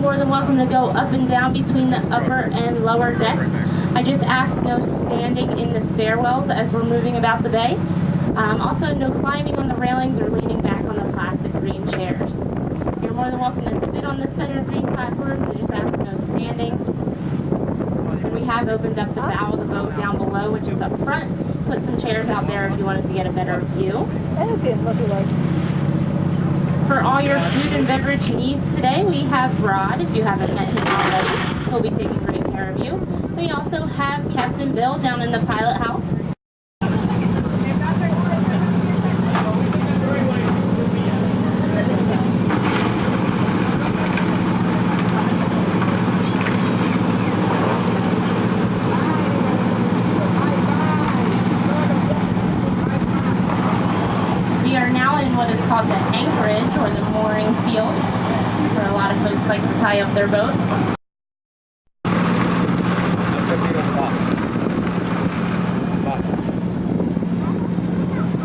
more than welcome to go up and down between the upper and lower decks. I just ask no standing in the stairwells as we're moving about the bay. Also, no climbing on the railings or leaning back on the plastic green chairs. You're more than welcome to sit on the center green platforms. I just ask no standing. And we have opened up the bow of the boat down below, which is up front. Put some chairs out there if you wanted to get a better view. For all your food and beverage needs today, we have Rod. If you haven't met him already, he'll be taking great care of you. We also have Captain Bill down in the pilot house. We are now in what is called the anchorage, or the mooring field, where a lot of folks like to tie up their boats.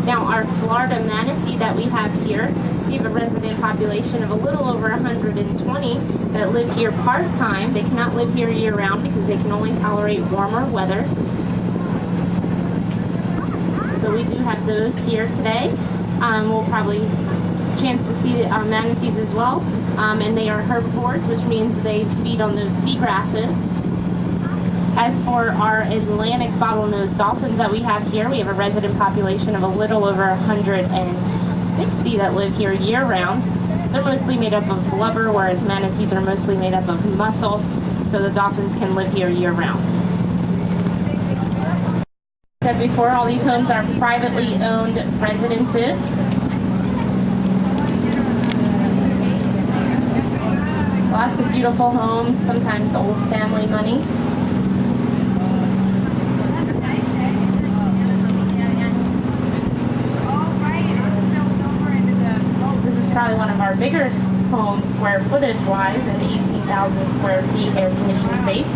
Now, our Florida manatee that we have here, we have a resident population of a little over 120 that live here part-time. They cannot live here year-round because they can only tolerate warmer weather. But we do have those here today. We'll probably chance to see manatees as well. And they are herbivores, which means they feed on those seagrasses. As for our Atlantic bottlenose dolphins that we have here, we have a resident population of a little over 160 that live here year-round. They're mostly made up of blubber, whereas manatees are mostly made up of muscle, so the dolphins can live here year-round. As I said before, all these homes are privately owned residences. Lots of beautiful homes, sometimes old family money. Probably one of our biggest homes square footage wise, at 18,000 square feet air conditioned space.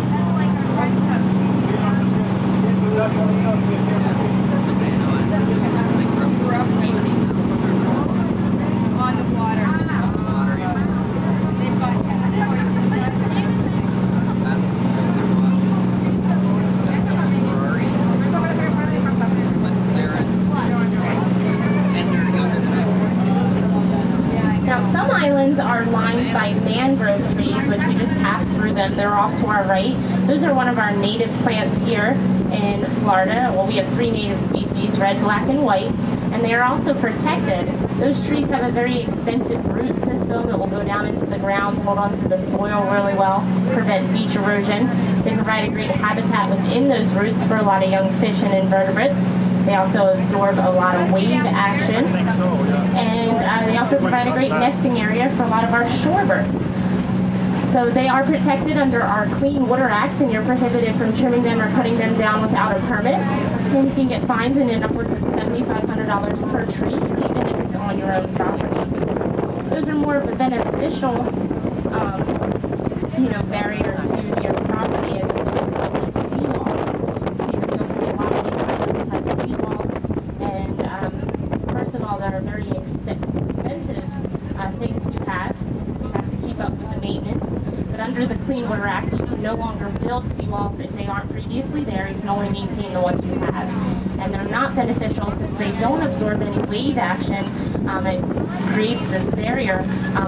On the water. Some islands are lined by mangrove trees, which we just passed through them. They're off to our right. Those are one of our native plants here in Florida. Well, we have 3 native species, red, black, and white, and they are also protected. Those trees have a very extensive root system that will go down into the ground, hold on to the soil really well, prevent beach erosion. They provide a great habitat within those roots for a lot of young fish and invertebrates. They also absorb a lot of wave action, and they also provide a great nesting area for a lot of our shorebirds. So they are protected under our Clean Water Act, and you're prohibited from trimming them or cutting them down without a permit. And you can get fines in upwards of $7,500 per tree, even if it's on your own property. Those are more of a beneficial, barrier to your property as opposed to these seawalls. So you'll see a lot of these islands have seawalls, and first of all, they're a very expensive thing to have to keep up with the maintenance. But under the Clean Water Act, you can no longer build seawalls if they aren't previously there. You can only maintain the ones you have. And they're not beneficial since they don't absorb any wave action. It creates this barrier,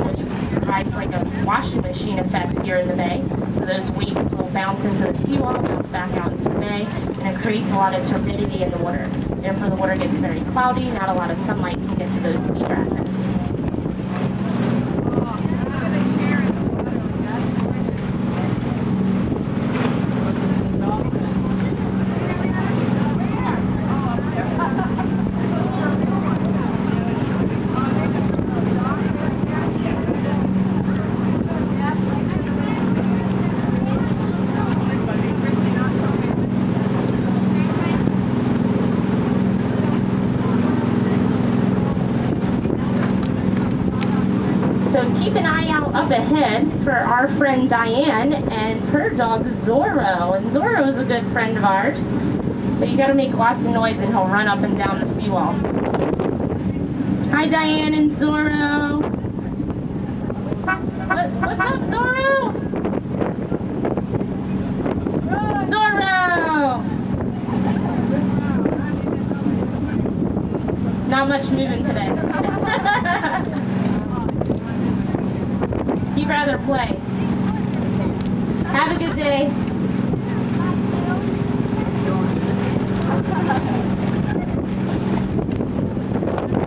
which provides like a washing machine effect here in the bay. So those waves will bounce into the seawall, bounce back out into the bay, and it creates a lot of turbidity in the water. Therefore, the water gets very cloudy, not a lot of sunlight can get to those seagrasses. Keep an eye out up ahead for our friend Diane and her dog Zorro. And Zorro's a good friend of ours, but you gotta make lots of noise and he'll run up and down the seawall. Hi Diane and Zorro. What's up, Zorro? Not much moving today. He'd rather play. Have a good day.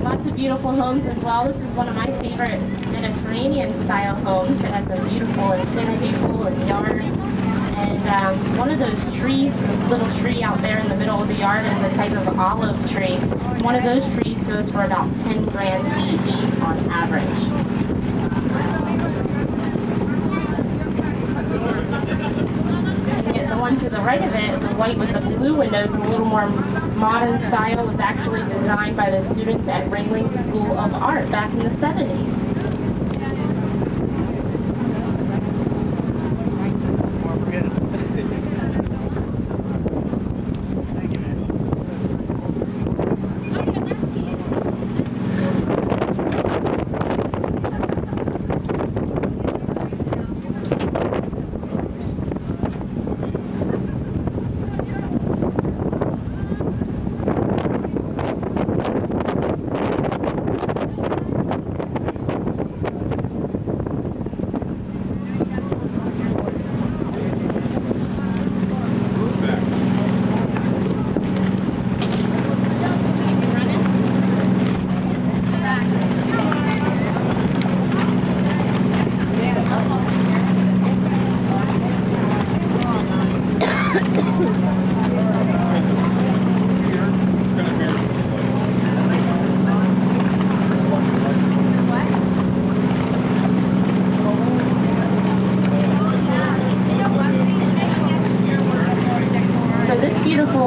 Lots of beautiful homes as well. This is one of my favorite Mediterranean style homes. It has a beautiful infinity pool and yard. And one of those trees, the little tree out there in the middle of the yard, is a type of olive tree. One of those trees goes for about 10 grand each on average. And yet the one to the right of it, the white with the blue windows, a little more modern style, was actually designed by the students at Ringling School of Art back in the 70s.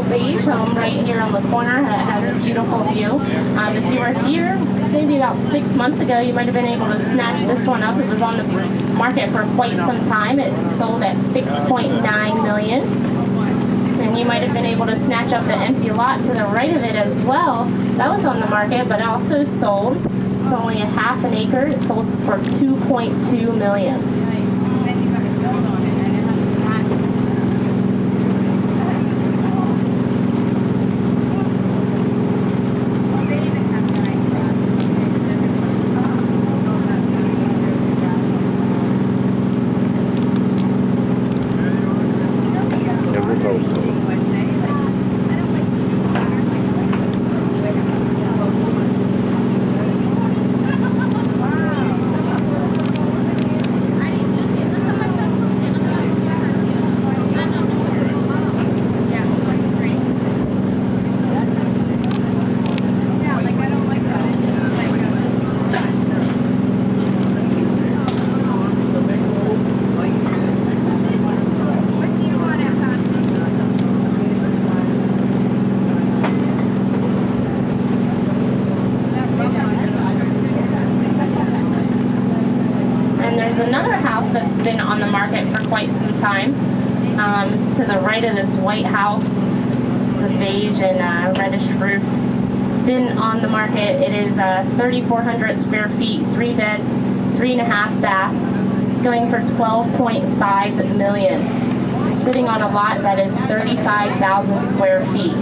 Beige home right here on the corner that has a beautiful view. If you were here maybe about 6 months ago, you might have been able to snatch this one up. It was on the market for quite some time. It sold at $6.9 million. And you might have been able to snatch up the empty lot to the right of it as well. That was on the market, but also sold. It's only a half an acre. It sold for $2.2 million. Another house that's been on the market for quite some time. It's to the right of this white house. It's the beige and reddish roof. It's been on the market. It is 3,400 square feet, 3-bed, 3.5 bath. It's going for $12.5 million. It's sitting on a lot that is 35,000 square feet.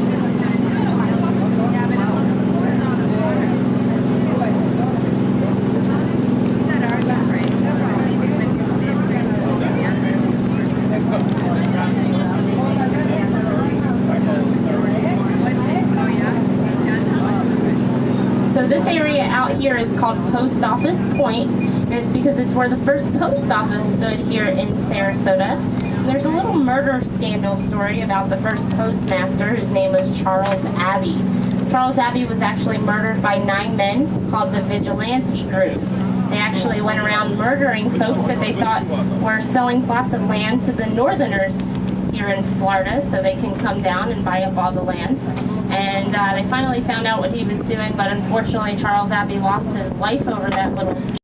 So this area out here is called Post Office Point, and it's because it's where the first post office stood here in Sarasota. And there's a little murder scandal story about the first postmaster, whose name was Charles Abbey. Charles Abbey was actually murdered by 9 men called the Vigilante Group. They actually went around murdering folks that they thought were selling plots of land to the Northerners here in Florida so they can come down and buy up all the land. And they finally found out what he was doing, but unfortunately Charles Abbey lost his life over that little scheme.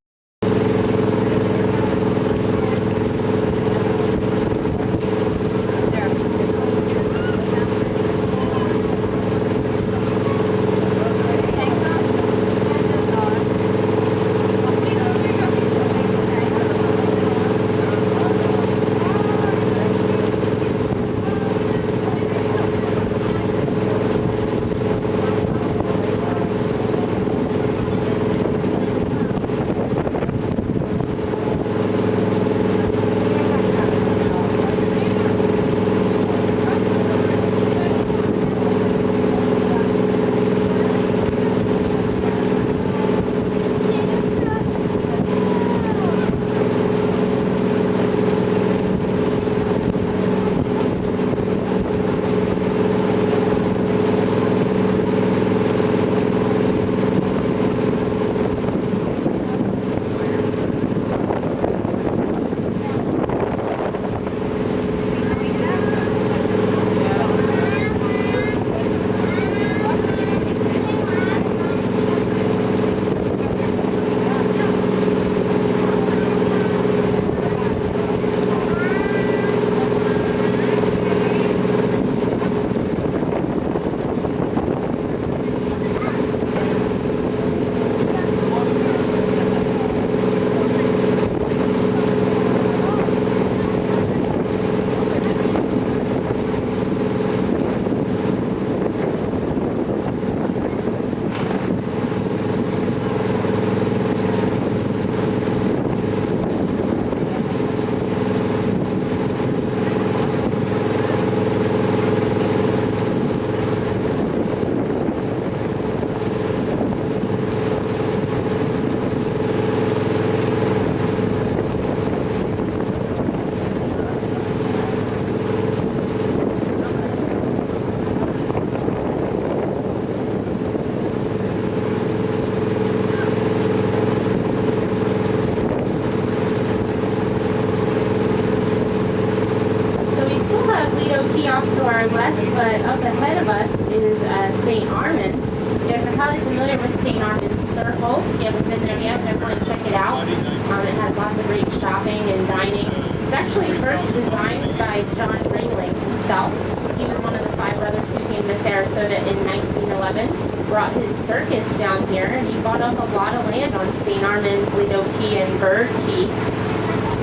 our left, but up ahead of us is St. Armand's. You guys are probably familiar with St. Armand's Circle. If you haven't been there yet, definitely check it out. It has lots of great shopping and dining. It's actually first designed by John Ringling himself. He was one of the 5 brothers who came to Sarasota in 1911, brought his circus down here, and he bought up a lot of land on St. Armand's, Lido Key, and Bird Key.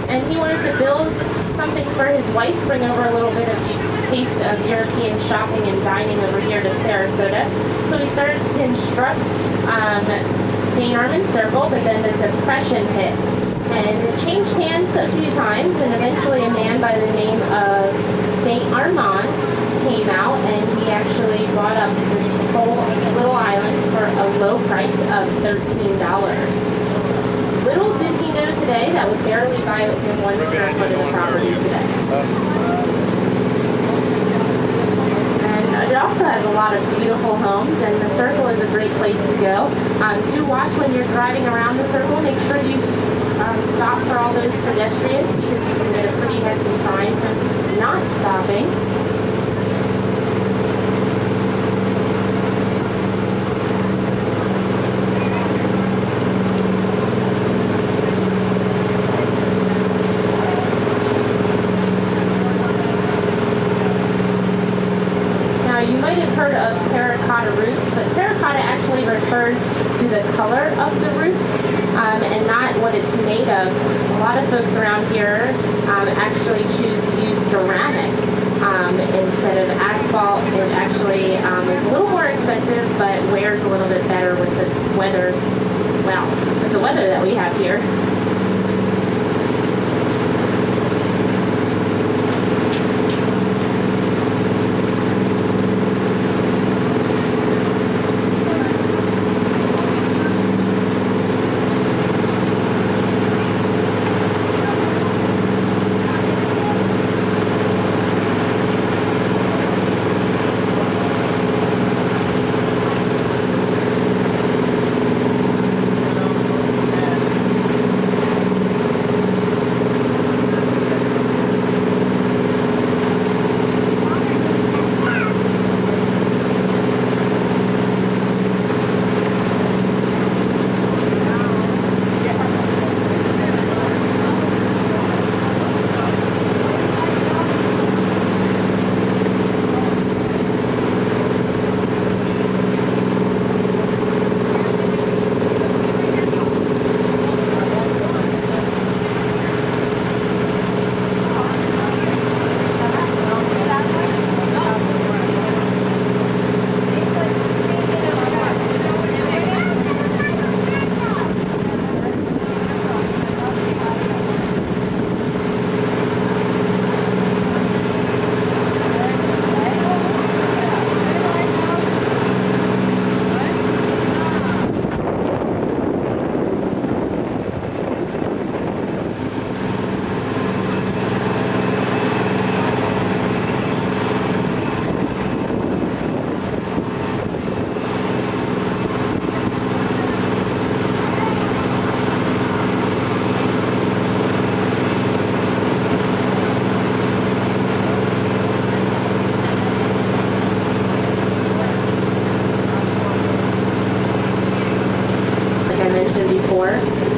And he wanted to build something for his wife, bring over a little bit of taste of European shopping and dining over here to Sarasota. So he started to construct St. Armand's Circle, but then the Depression hit. And it changed hands a few times, and eventually a man by the name of St. Armand came out, and he actually bought up this whole little island for a low price of $13. Little did he know today that would barely buy him 1 square foot of the property today. And it also has a lot of beautiful homes, and the Circle is a great place to go. Do watch when you're driving around the Circle. Make sure you stop for all those pedestrians, because you can get a pretty hefty fine for not stopping. You might have heard of terracotta roofs, but terracotta actually refers to the color of the roof and not what it's made of. A lot of folks around here actually choose to use ceramic instead of asphalt. It actually is a little more expensive, but wears a little bit better with the weather, well, with the weather that we have here.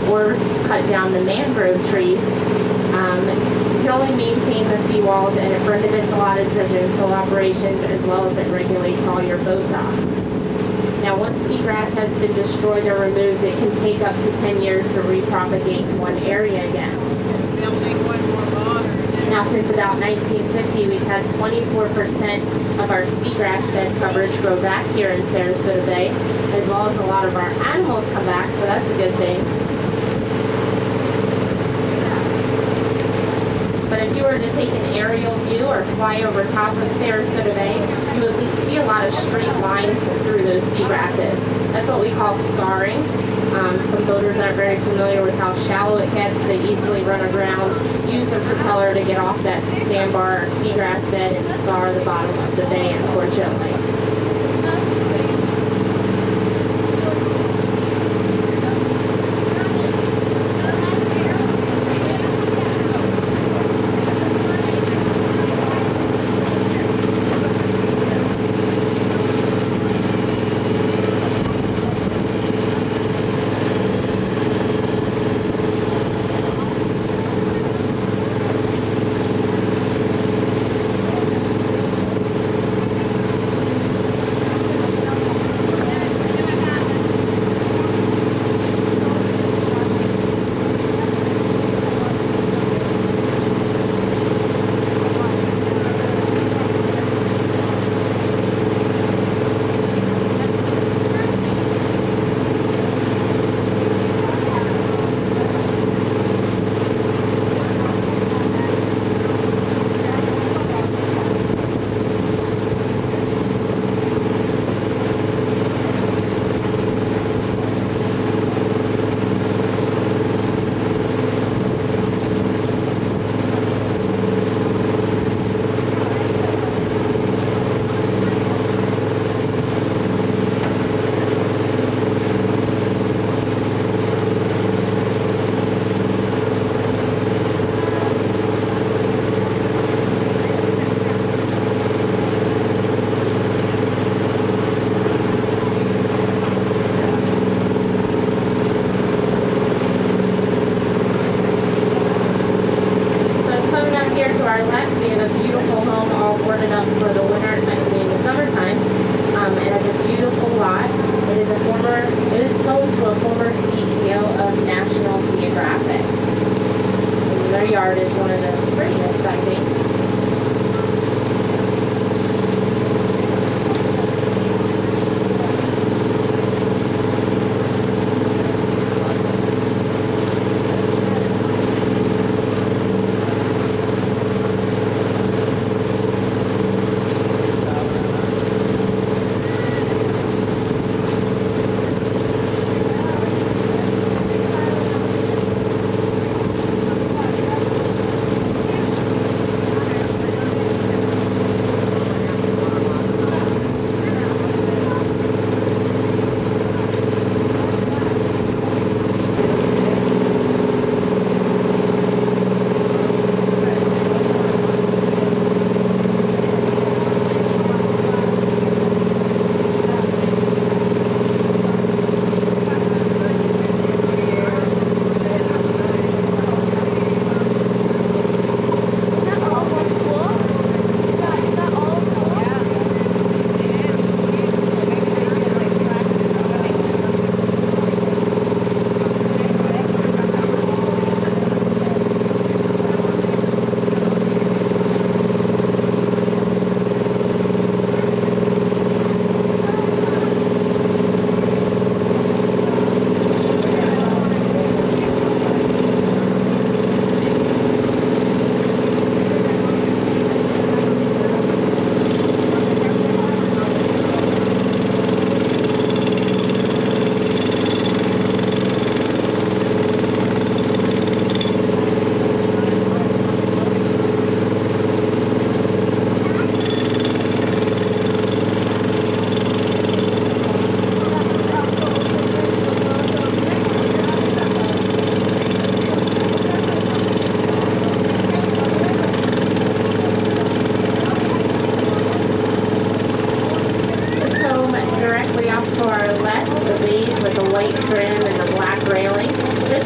Or cut down the mangrove trees. You can only maintain the seawalls, and it prohibits a lot of dredging operations, as well as it regulates all your boat docks. Now, once seagrass has been destroyed or removed, it can take up to 10 years to repropagate in one area again. Now, since about 1950, we've had 24% of our seagrass bed coverage grow back here in Sarasota Bay, as well as a lot of our animals come back, so that's a good thing. But if you were to take an aerial view or fly over top of Sarasota Bay, you would see a lot of straight lines through those seagrasses. That's what we call scarring. Some boaters aren't very familiar with how shallow it gets. They easily run aground, use their propeller to get off that sandbar or seagrass bed and scar the bottom of the bay, unfortunately. yard is one of the prettiest, I think.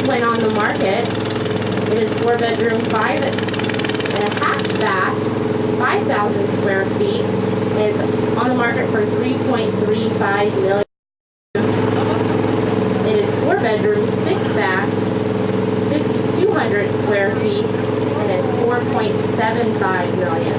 Went on the market. It is 4-bedroom, 5.5 bath, 5,000 square feet. It's on the market for $3.35 million. It is 4-bedroom, 6-bath, 5,200 square feet, and it's $4.75 million.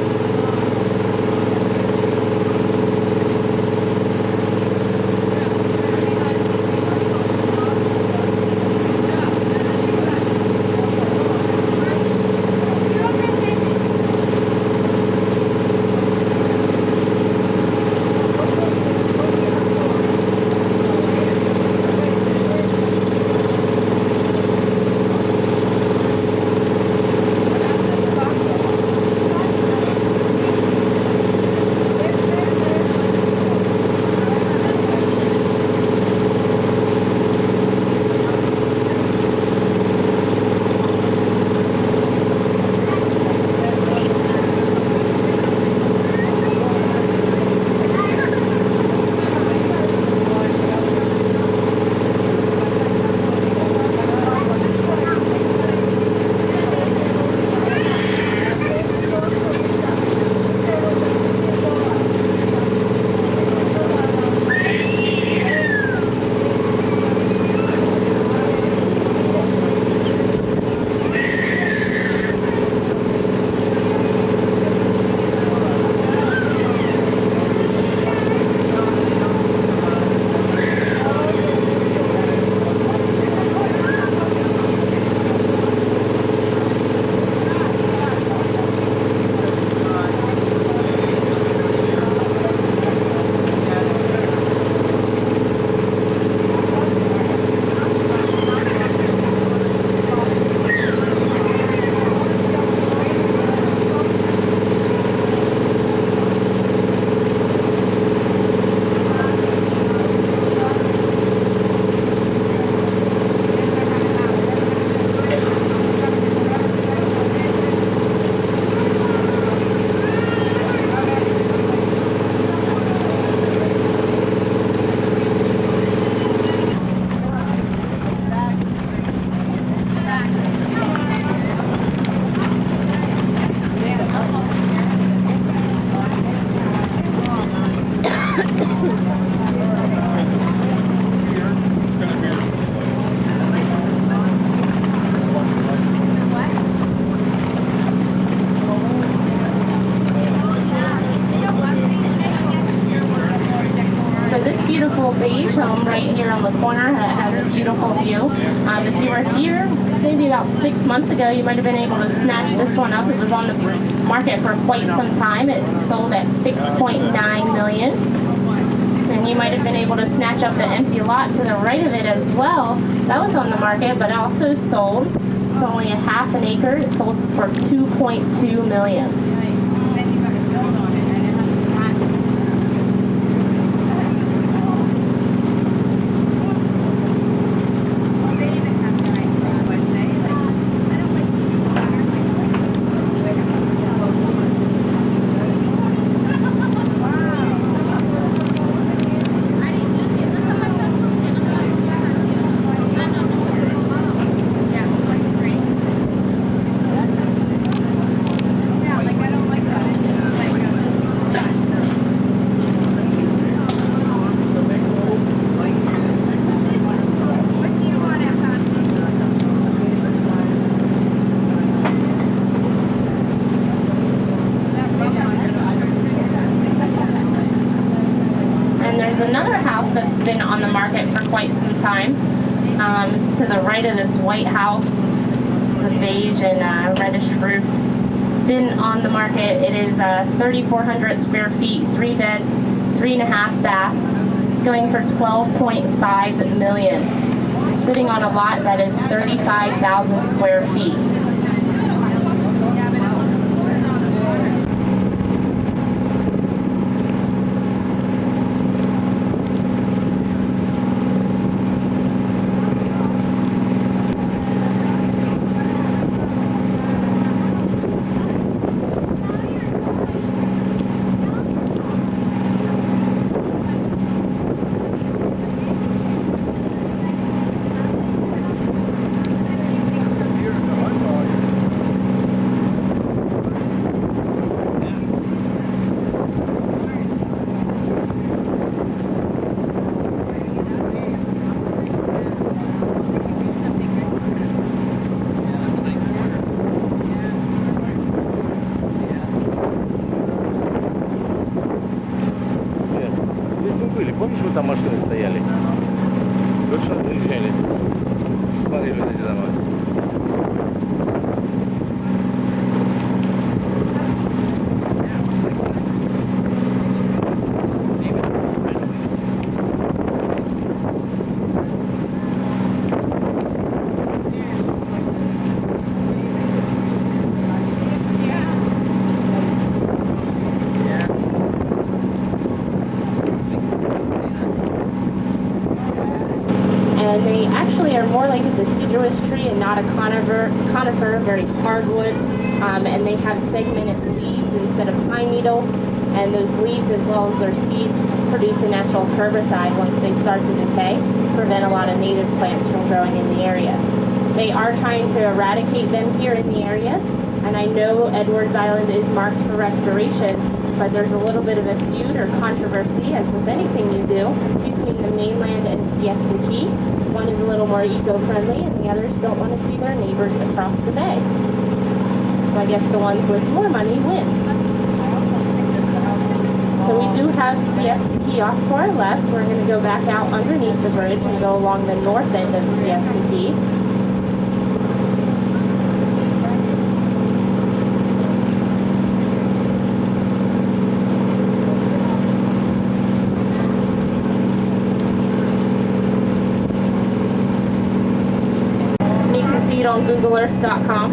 beach home right here on the corner that has a beautiful view. If you were here maybe about 6 months ago, you might have been able to snatch this one up. It was on the market for quite some time. It sold at $6.9 million. And you might have been able to snatch up the empty lot to the right of it as well. That was on the market, but also sold. It's only a half an acre. It sold for $2.2 million. Another house that's been on the market for quite some time. It's to the right of this white house. It's the beige and reddish roof. It's been on the market. It is 3,400 square feet, 3 bed, 3.5 bath. It's going for $12.5 million. It's sitting on a lot that is 35,000 square feet. Помнишь, вы там машины стояли? Точно заезжали? Смотрели вот эти дома. And they actually are more like a deciduous tree and not a conifer, very hardwood. And they have segmented leaves instead of pine needles. And those leaves, as well as their seeds, produce a natural herbicide once they start to decay, prevent a lot of native plants from growing in the area. They are trying to eradicate them here in the area. And I know Edwards Island is marked for restoration, but there's a little bit of a feud or controversy, as with anything you do, between the mainland and Siesta Key. One is a little more eco-friendly, and the others don't want to see their neighbors across the bay. So I guess the ones with more money win. So we do have Siesta Key off to our left. We're going to go back out underneath the bridge and go along the north end of Siesta Key. On GoogleEarth.com.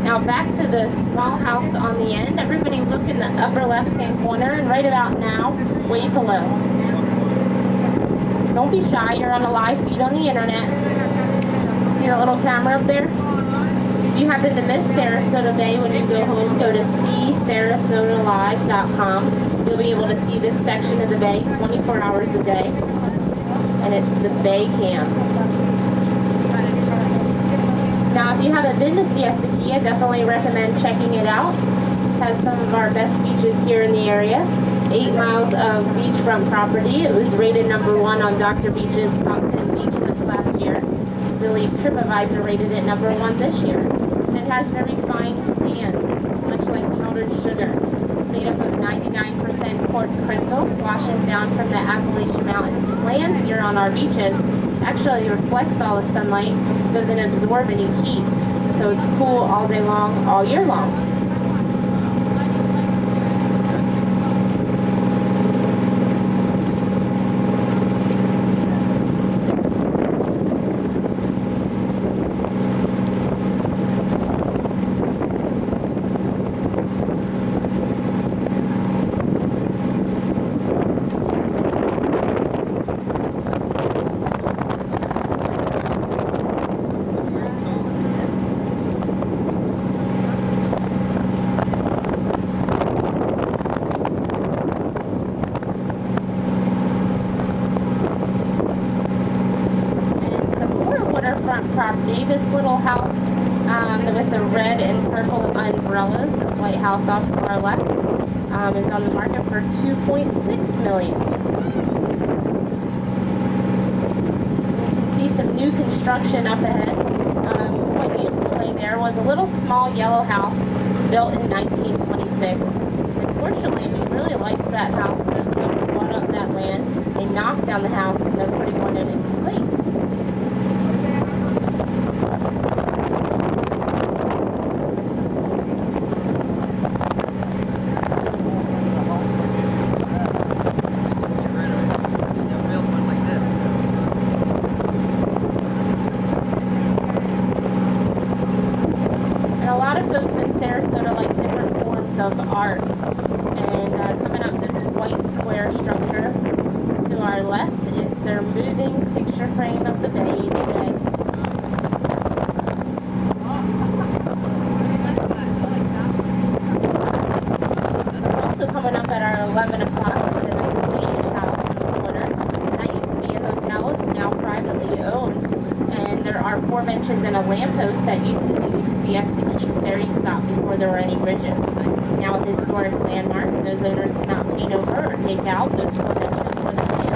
Now back to the small house on the end. Everybody look in the upper left-hand corner, and right about now, wave hello. Don't be shy, you're on a live feed on the internet. See that little camera up there? If you happen to miss Sarasota Bay when you go home, go to SeeSarasotaLive.com. You'll be able to see this section of the bay 24 hours a day. And it's the Bay Cam. Now, if you haven't been to Siesta Key, I definitely recommend checking it out. It has some of our best beaches here in the area. 8 miles of beachfront property. It was rated #1 on Dr. Beach's Top 10 Beach list last year. I believe TripAdvisor rated it #1 this year. And it has very fine sand, much like powdered sugar. It's made up of 99% quartz crystal, washes down from the Appalachian Mountains lands here on our beaches. Actually reflects all the sunlight, doesn't absorb any heat, so it's cool all day long, all year long. Property. This little house with the red and purple umbrellas, this white house off to our left, is on the market for $2.6 million. You can see some new construction up ahead. What used to lay there was a little small yellow house built in 1926. Unfortunately, we really liked that house. Those folks bought up that land. They knocked down the house and they're putting one in its place. A lot of folks in Sarasota like different forms of art, and coming up this white square structure to our left is their moving picture frame of the day today. Also coming up at our 11 o'clock is the next Danish house in the corner. That used to be a hotel, it's now privately owned, and there are 4 benches and a lamppost that used to be siesta ferry stop before there were any bridges. It's now a historic landmark, and those owners cannot paint over or take out those 4 benches for the area.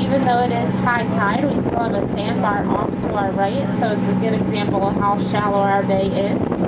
Even though it is high tide, we still have a sandbar off to our right, so it's a good example of how shallow our bay is.